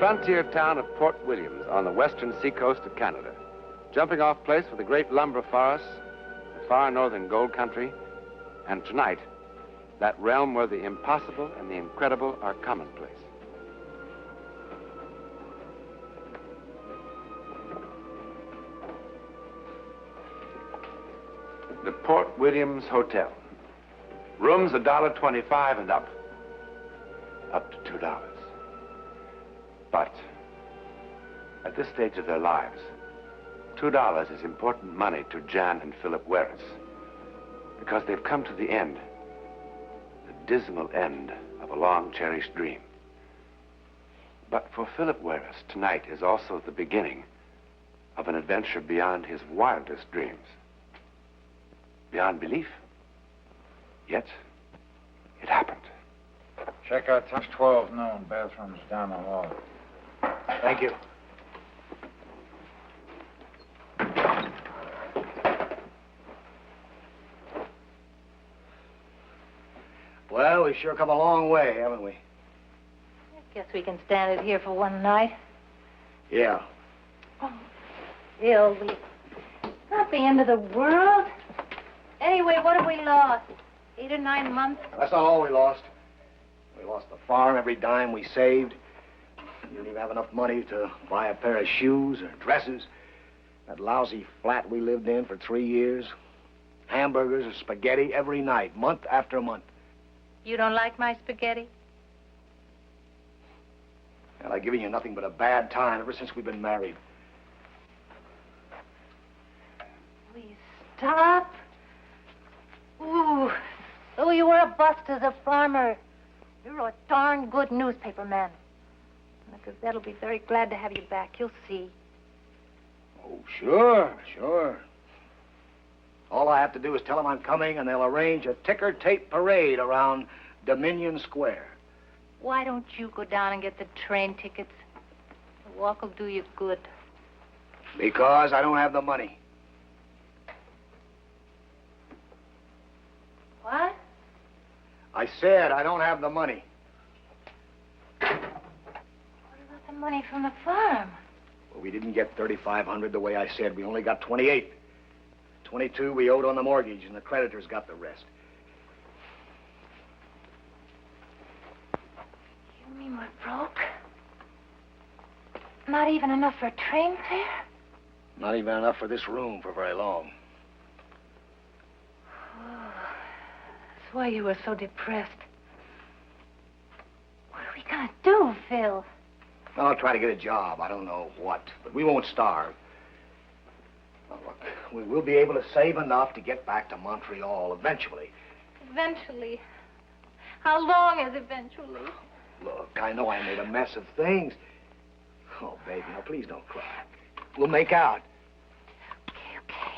frontier town of Port Williams on the western seacoast of Canada. Jumping off place for the great lumber forests, the far northern gold country, and tonight, that realm where the impossible and the incredible are commonplace. The Port Williams Hotel. Rooms $1.25 and up. Up to $2. But at this stage of their lives, $2 is important money to Jan and Philip Werris, because they've come to the end, the dismal end of a long-cherished dream. But for Philip Werris, tonight is also the beginning of an adventure beyond his wildest dreams. Beyond belief. Yet, it happened. Check out 12 noon. Bathrooms down the hall. Thank you. Well, we've sure come a long way, haven't we? I guess we can stand it here for one night. Yeah. Oh, Phil, it's not the end of the world. Anyway, what have we lost? 8 or 9 months? That's not all we lost. We lost the farm, every dime we saved. We didn't even have enough money to buy a pair of shoes or dresses. That lousy flat we lived in for 3 years. Hamburgers or spaghetti every night, month after month. You don't like my spaghetti? And I've given you nothing but a bad time ever since we've been married. We stop? Ooh, so you were a bust as a farmer. You're a darn good newspaper man. The Gazette will be very glad to have you back. You'll see. Oh, sure. All I have to do is tell them I'm coming, and they'll arrange a ticker-tape parade around Dominion Square. Why don't you go down and get the train tickets? The walk will do you good. Because I don't have the money. What? I said I don't have the money. What about the money from the farm? Well, we didn't get $3,500 the way I said. We only got 28. 22 we owed on the mortgage, and the creditors got the rest. You mean we're broke? Not even enough for a train fare? Not even enough for this room for very long. Oh, that's why you were so depressed. What are we gonna do, Phil? Well, I'll try to get a job. I don't know what, but we won't starve. Now, look, we will be able to save enough to get back to Montreal eventually. Eventually? How long is eventually? Look, I know I made a mess of things. Oh, baby, now, please don't cry. We'll make out. Okay.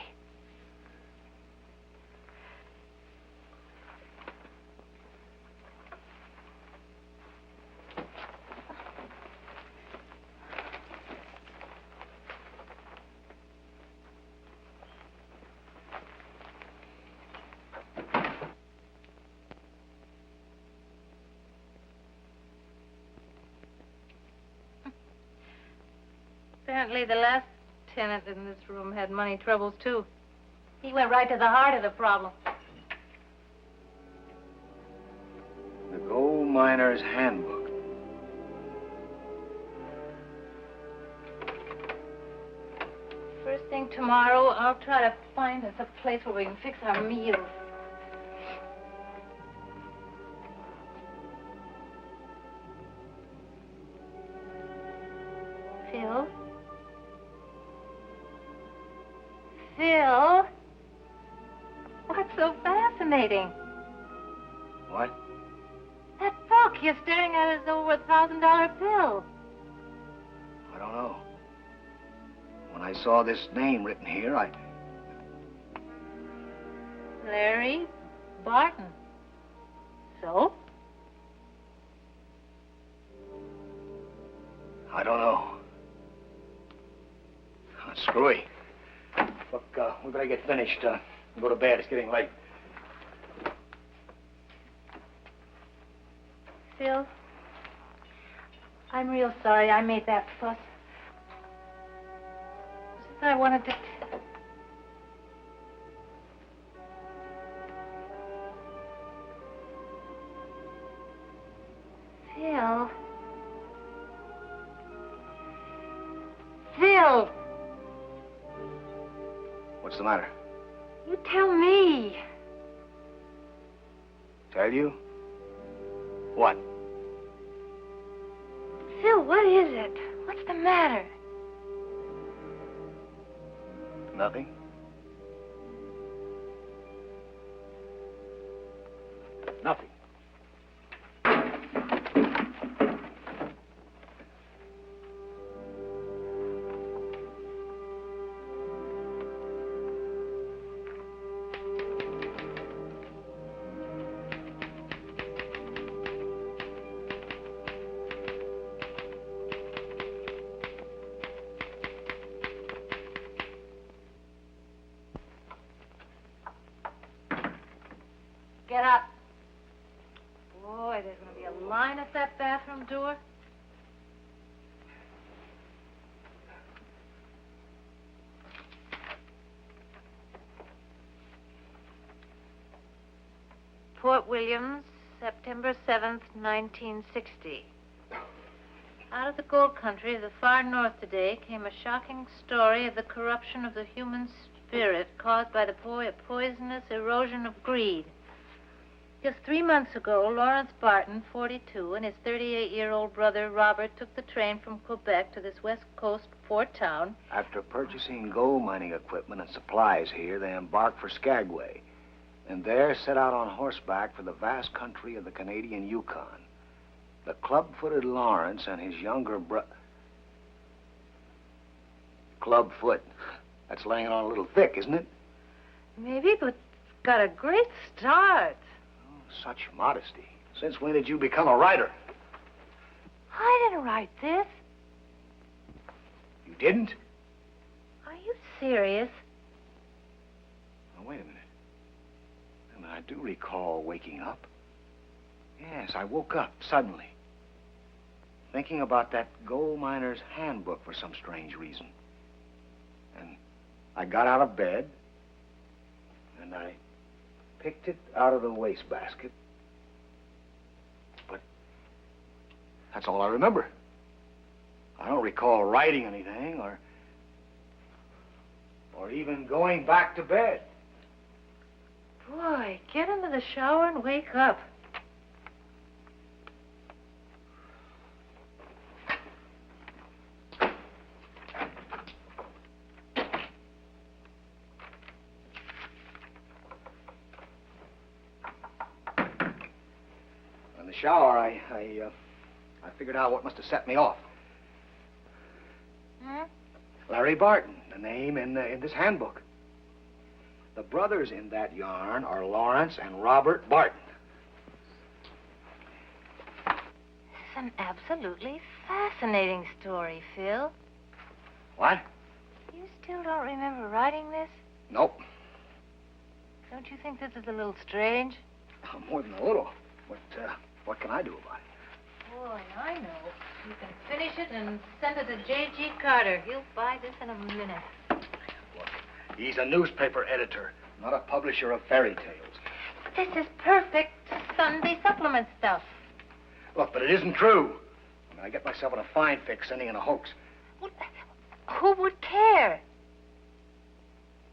Apparently the last tenant in this room had money troubles, too. He went right to the heart of the problem. The Gold Miner's Handbook. First thing tomorrow, I'll try to find us a place where we can fix our meals. Phil? Phil? What's so fascinating? What? That book. You're staring at it as though it were a $1,000 bill. I don't know. When I saw this name written here, Larry Barton. So? I don't know. Screwy. Look, we better get finished. Go to bed. It's getting late. Phil, I'm real sorry I made that fuss. I wanted to... Phil. Phil! What's the matter? You tell me. Tell you? What? Phil, what is it? What's the matter? Nothing. Nothing. Get up. Boy, there's going to be a line at that bathroom door. Port Williams, September 7th, 1960. Out of the gold country of the far north today came a shocking story of the corruption of the human spirit caused by the poisonous erosion of greed. Just 3 months ago, Lawrence Barton, 42, and his 38-year-old brother, Robert, took the train from Quebec to this west coast port town. After purchasing gold mining equipment and supplies here, they embarked for Skagway, and there set out on horseback for the vast country of the Canadian Yukon. The club-footed Lawrence and his younger brother... Club-foot. That's laying it on a little thick, isn't it? Maybe, but it's got a great start. Such modesty. Since when did you become a writer? I didn't write this. You didn't? Are you serious? Now, wait a minute. I do recall waking up. Yes, I woke up suddenly, thinking about that gold miner's handbook for some strange reason. And I got out of bed, and I picked it out of the wastebasket. But that's all I remember. I don't recall writing anything or even going back to bed. Boy, get into the shower and wake up. In the shower, I figured out what must have set me off. Larry Barton, the name in this handbook. The brothers in that yarn are Lawrence and Robert Barton. It's an absolutely fascinating story, Phil. What? You still don't remember writing this? Nope. Don't you think this is a little strange? More than a little. What can I do about it? Boy, I know. You can finish it and send it to J.G. Carter. He'll buy this in a minute. Look, he's a newspaper editor, not a publisher of fairy tales. This is perfect Sunday supplement stuff. Look, but it isn't true. I get myself in a fine fix sending in a hoax. Well, who would care?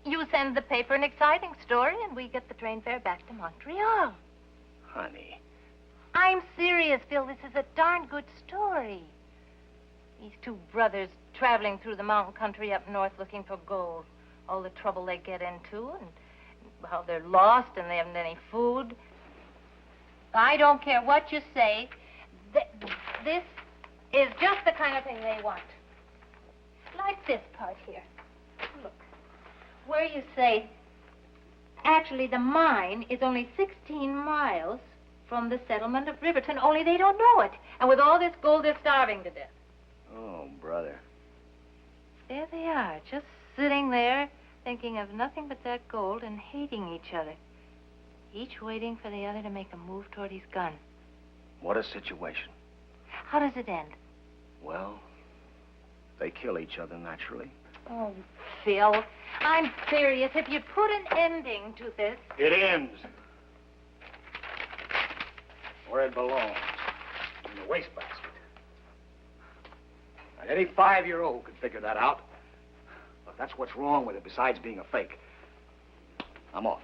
You send the paper an exciting story, and we get the train fare back to Montreal. Honey. I'm serious, Phil. This is a darn good story. These two brothers traveling through the mountain country up north looking for gold. All the trouble they get into and how they're lost and they haven't any food. I don't care what you say. This is just the kind of thing they want. Like this part here. Look. Where you say, actually, the mine is only 16 miles from the settlement of Riverton, only they don't know it. And with all this gold, they're starving to death. Oh, brother. There they are, just sitting there, thinking of nothing but that gold and hating each other. Each waiting for the other to make a move toward his gun. What a situation. How does it end? Well, they kill each other naturally. Oh, Phil, I'm serious. If you put an ending to this... It ends where it belongs, in the wastebasket. And any 5-year-old could figure that out. But that's what's wrong with it, besides being a fake. I'm off.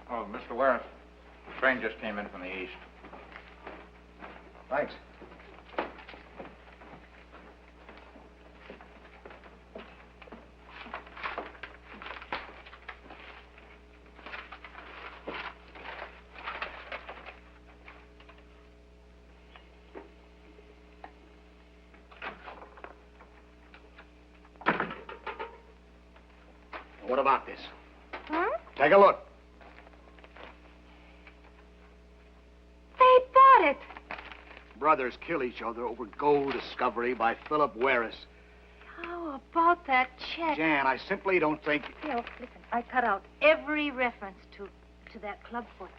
Oh, Mr. Warren, the train just came in from the east. Thanks. What about this? Take a look. They bought it. Brothers kill each other over gold discovery by Philip Warris. How about that check? Jan, I simply don't think... Phil, listen, I cut out every reference to that clubfoot.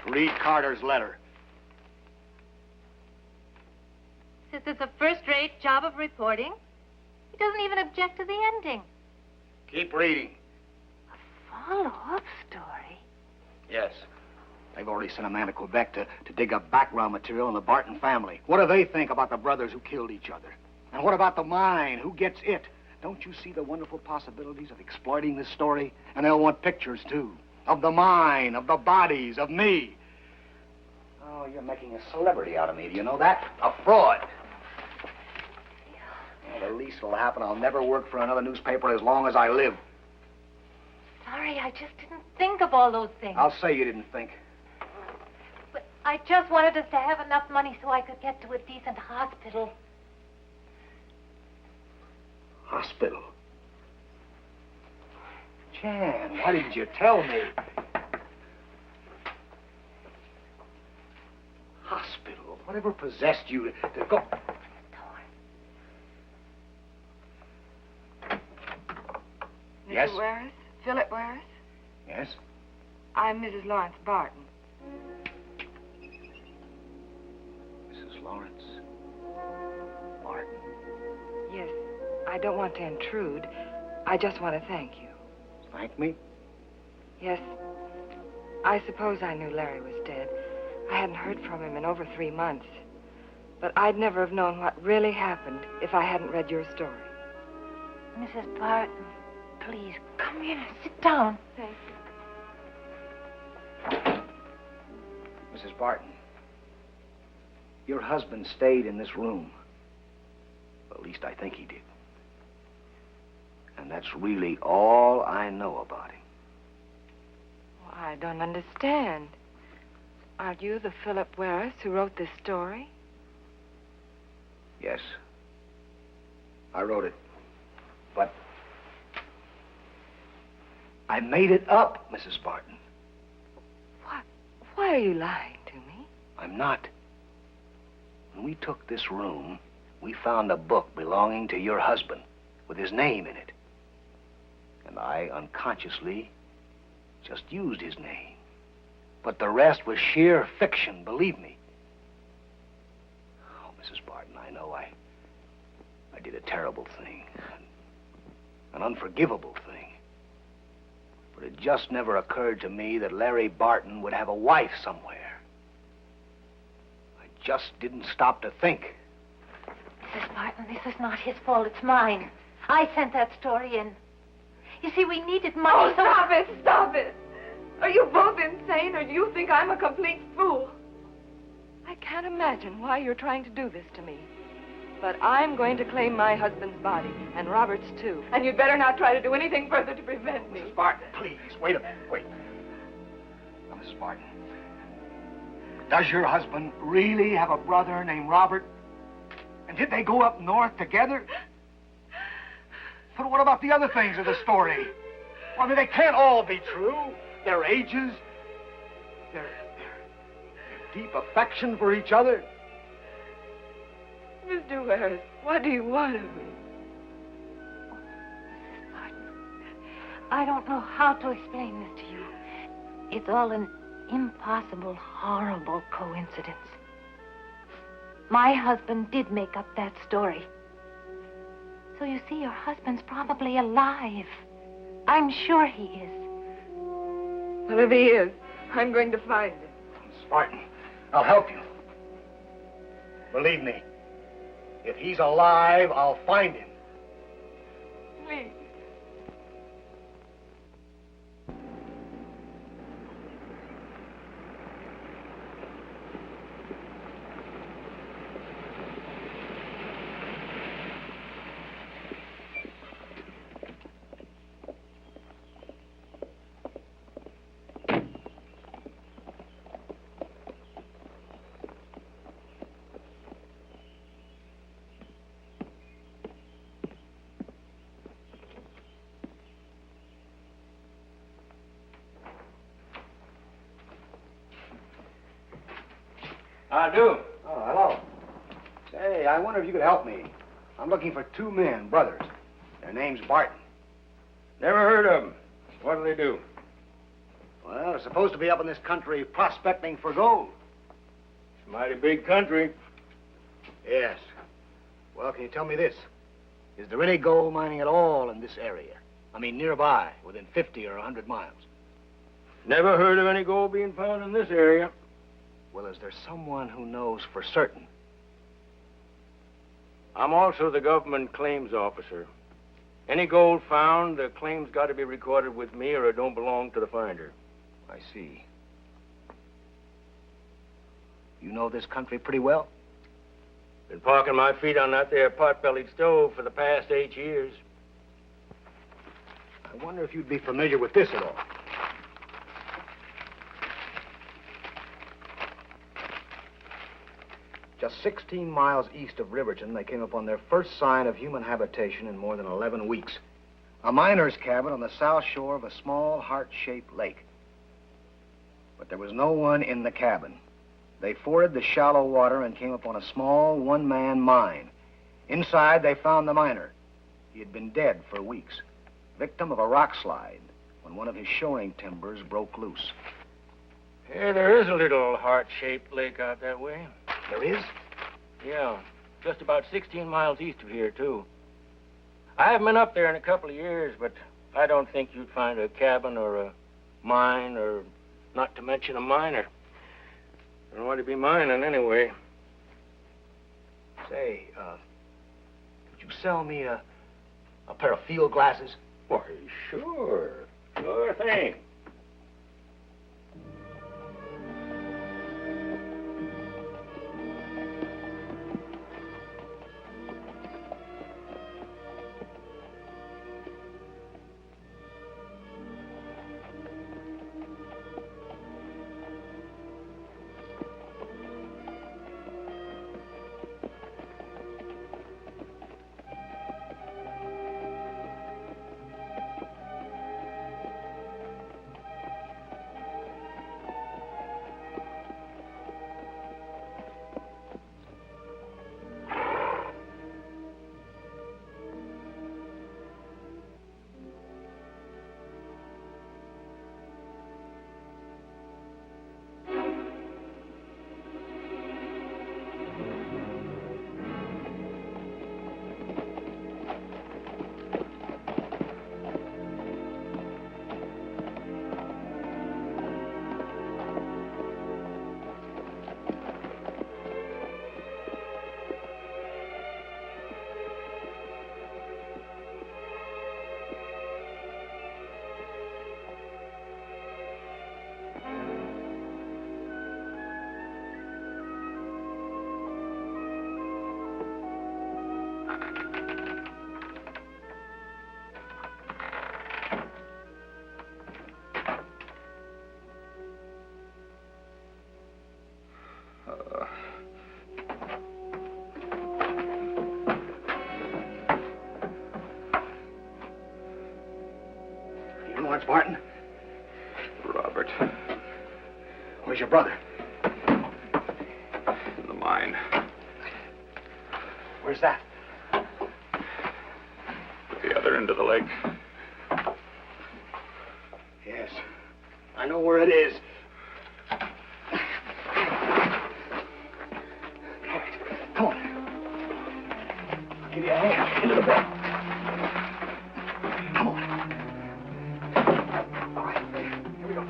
Read Carter's letter. Says it's a first-rate job of reporting. He doesn't even object to the ending. Keep reading. A follow-up story? Yes. They've already sent a man to Quebec to dig up background material on the Barton family. What do they think about the brothers who killed each other? And what about the mine? Who gets it? Don't you see the wonderful possibilities of exploiting this story? And they'll want pictures, too. Of the mine, of the bodies, of me. Oh, you're making a celebrity out of me. Do you know that? A fraud. Well, the least that'll happen, I'll never work for another newspaper as long as I live. Sorry, I just didn't think of all those things. I'll say you didn't think. But I just wanted us to have enough money so I could get to a decent hospital. Hospital? Jan, why didn't you tell me? Hospital? Whatever possessed you to go... Yes? Mr. Warris? Philip Warris? Yes? I'm Mrs. Lawrence Barton. Mrs. Lawrence Barton. Yes, I don't want to intrude. I just want to thank you. Thank me? Yes, I suppose I knew Larry was dead. I hadn't heard from him in over 3 months. But I'd never have known what really happened if I hadn't read your story. Mrs. Barton, please, come here. Sit down. Thank you. Mrs. Barton, your husband stayed in this room. Well, at least I think he did. And that's really all I know about him. Well, I don't understand. Aren't you the Philip Warris who wrote this story? Yes. I wrote it. But I made it up, Mrs. Barton. What? Why are you lying to me? I'm not. When we took this room, we found a book belonging to your husband with his name in it. And I unconsciously just used his name. But the rest was sheer fiction, believe me. Oh, Mrs. Barton, I know I did a terrible thing. An unforgivable thing. But it just never occurred to me that Larry Barton would have a wife somewhere. I just didn't stop to think. Mrs. Barton, this is not his fault. It's mine. I sent that story in. You see, we needed money. Oh, stop it! Stop it! Are you both insane, or do you think I'm a complete fool? I can't imagine why you're trying to do this to me. But I'm going to claim my husband's body, and Robert's too. And you'd better not try to do anything further to prevent me. Mrs. Barton, please, wait a minute, wait. Now, Mrs. Barton, does your husband really have a brother named Robert? And did they go up north together? But what about the other things of the story? Well, I mean, they can't all be true. Their ages, their deep affection for each other. Mr. Warris, what do you want of me? Mrs. Barton, I don't know how to explain this to you. It's all an impossible, horrible coincidence. My husband did make up that story. So you see, your husband's probably alive. I'm sure he is. Well, if he is, I'm going to find him. Spartan, I'll help you. Believe me, if he's alive, I'll find him. Please. I do. Oh, hello. Say, I wonder if you could help me. I'm looking for two men, brothers. Their name's Barton. Never heard of them. What do they do? Well, they're supposed to be up in this country prospecting for gold. It's a mighty big country. Yes. Well, can you tell me this? Is there any gold mining at all in this area? I mean, nearby, within 50 or 100 miles. Never heard of any gold being found in this area. Well, is there someone who knows for certain? I'm also the government claims officer. Any gold found, the claim's got to be recorded with me or it don't belong to the finder. I see. You know this country pretty well? Been parking my feet on that there pot-bellied stove for the past 8 years. I wonder if you'd be familiar with this at all. Just 16 miles east of Riverton, they came upon their first sign of human habitation in more than 11 weeks. A miner's cabin on the south shore of a small heart-shaped lake. But there was no one in the cabin. They forded the shallow water and came upon a small one-man mine. Inside, they found the miner. He had been dead for weeks, victim of a rock slide when one of his shoring timbers broke loose. Yeah, there is a little heart-shaped lake out that way. There is? Yeah, just about 16 miles east of here, too. I haven't been up there in a couple of years, but I don't think you'd find a cabin or a mine or not to mention a miner. I don't want to be mining anyway. Say, could you sell me a pair of field glasses? Why, sure. Sure thing. Martin? Robert. Where's your brother? In the mine. Where's that? At the other end of the lake. I know where it is. All right, come on. I'll give you a hand into the bed. Come on. All right, here we go.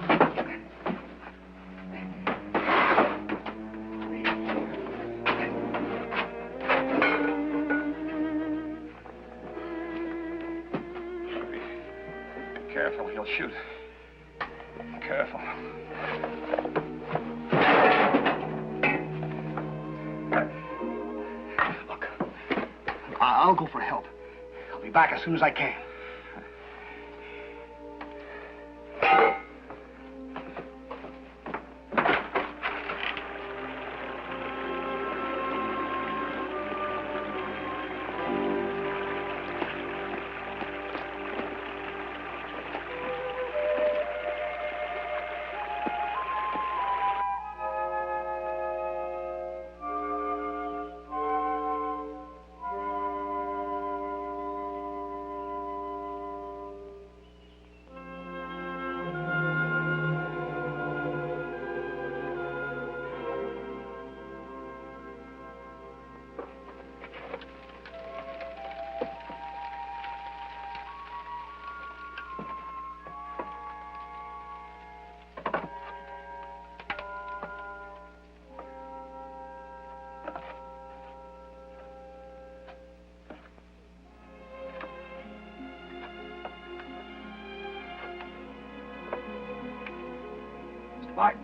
Careful, he'll shoot. Careful. Look, I'll go for help. I'll be back as soon as I can. Martin.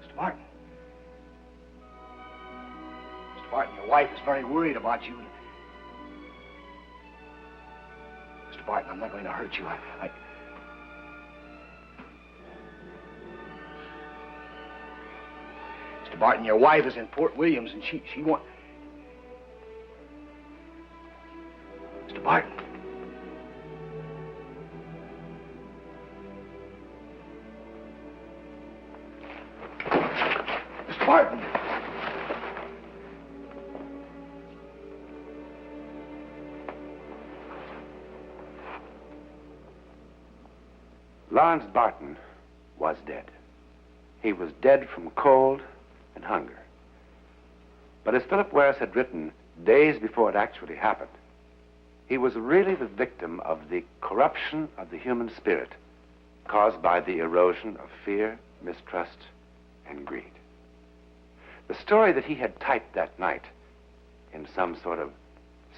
Mr. Martin. Mr. Martin, your wife is very worried about you. Mr. Martin, I'm not going to hurt you. Mr. Martin, your wife is in Port Williams, and she wants... Mr. Martin. Mr. Martin. Lawrence Barton was dead. He was dead from cold and hunger. But as Philip Wares had written days before it actually happened, he was really the victim of the corruption of the human spirit caused by the erosion of fear, mistrust, and greed. The story that he had typed that night in some sort of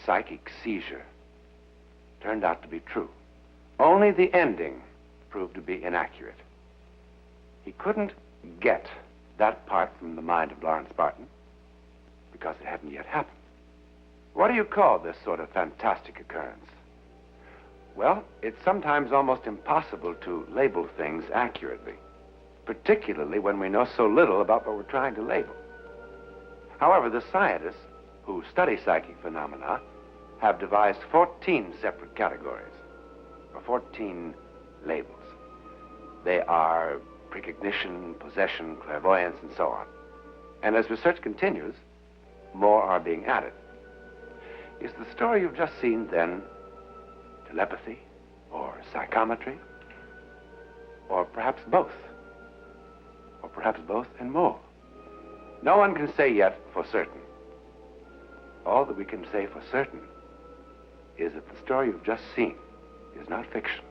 psychic seizure turned out to be true. Only the ending proved to be inaccurate. He couldn't get that part from the mind of Lawrence Barton because it hadn't yet happened. What do you call this sort of fantastic occurrence? Well, it's sometimes almost impossible to label things accurately, particularly when we know so little about what we're trying to label. However, the scientists who study psychic phenomena have devised 14 separate categories, or 14 labels. They are precognition, possession, clairvoyance, and so on. And as research continues, more are being added. Is the story you've just seen, then, telepathy, or psychometry, or perhaps both? Or perhaps both and more? No one can say yet for certain. All that we can say for certain is that the story you've just seen is not fiction.